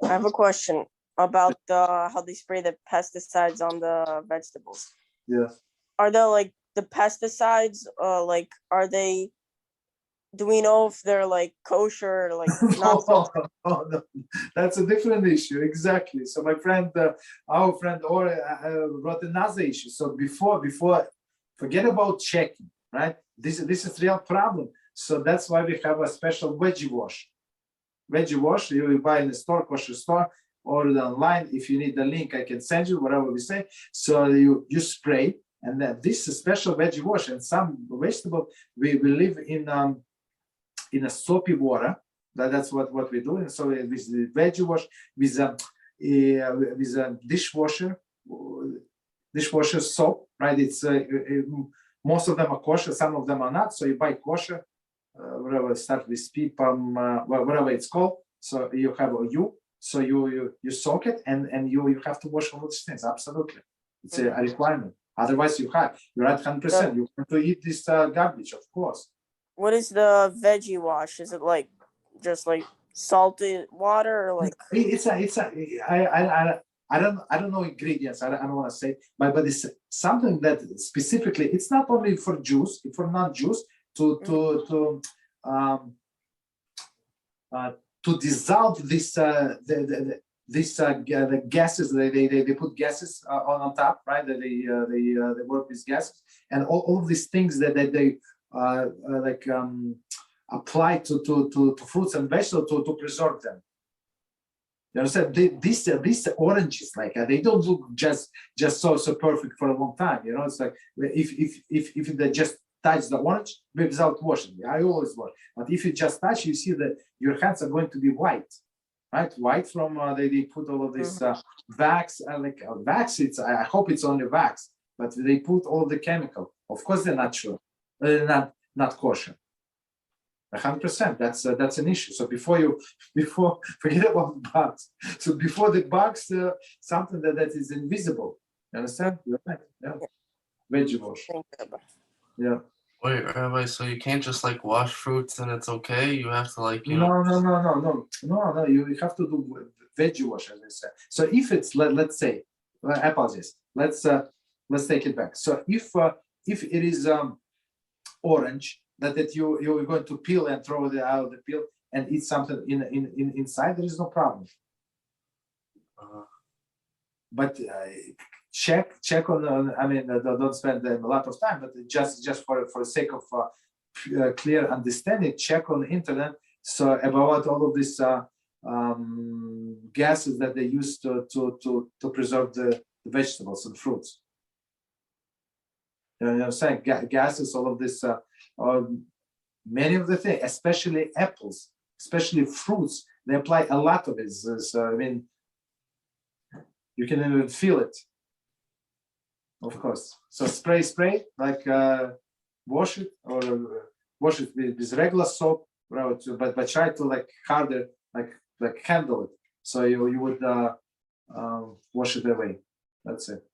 I have a question about how they spray the pesticides on the vegetables. Yeah. Are there like the pesticides? Are they? Do we know if they're like kosher or like not? No. That's a different issue. Exactly. So my friend, our friend, wrote another issue. So before, forget about checking, right? This is real problem. So that's why we have a special veggie wash. Veggie wash you buy in the store, kosher store, or online. If you need the link, I can send you whatever we say. So you spray, and then this is special veggie wash. And some vegetable we live in a soapy water. That's what we do. And so with the veggie wash, with a dishwasher soap, right? It's most of them are kosher, some of them are not. So you buy kosher, whatever start with P, whatever it's called. So you have a U. So you soak it, and you have to wash all these things. Absolutely, it's a requirement. Otherwise, you're at 100%. You want to eat this garbage, of course. What is the veggie wash? Is it like just like salted water, or like? I don't know ingredients. I don't want to say, but it's something that specifically. It's not only for Jews, for non-Jews to dissolve this the gases. They put gases on top, right? They work with gases, and all of these things that they apply to fruits and vegetables to preserve them. You understand? These oranges, they don't look just so perfect for a long time. You know, it's like if they just touch the orange without washing. I always wash, but if you just touch, you see that your hands are going to be white, right? White from they put all of this wax, wax. I hope it's only wax, but they put all the chemical. Of course, they're not sure. They're not kosher. 100%. That's an issue. So before forget about bugs. So before the bugs, something that is invisible. You understand? You're right. Yeah. Veggie wash. Yeah. Wait, Rabbi, so you can't just wash fruits and it's okay? You have to No. You have to do veggie wash, as I said. So if it's let's say, I apologize. Let's take it back. So if it is orange that you're going to peel and throw it out of the peel and eat something inside, there is no problem. But check on. I mean, don't spend a lot of time, but just for the sake of clear understanding, check on the internet. So about all of these gases that they use to preserve the vegetables and fruits. You know what I'm saying? Gases, all of this, many of the things, especially apples, especially fruits, they apply a lot of it. So, I mean, you can even feel it, of course. So spray, wash it, or wash it with regular soap, but try to harder, handle it. So you would wash it away. That's it.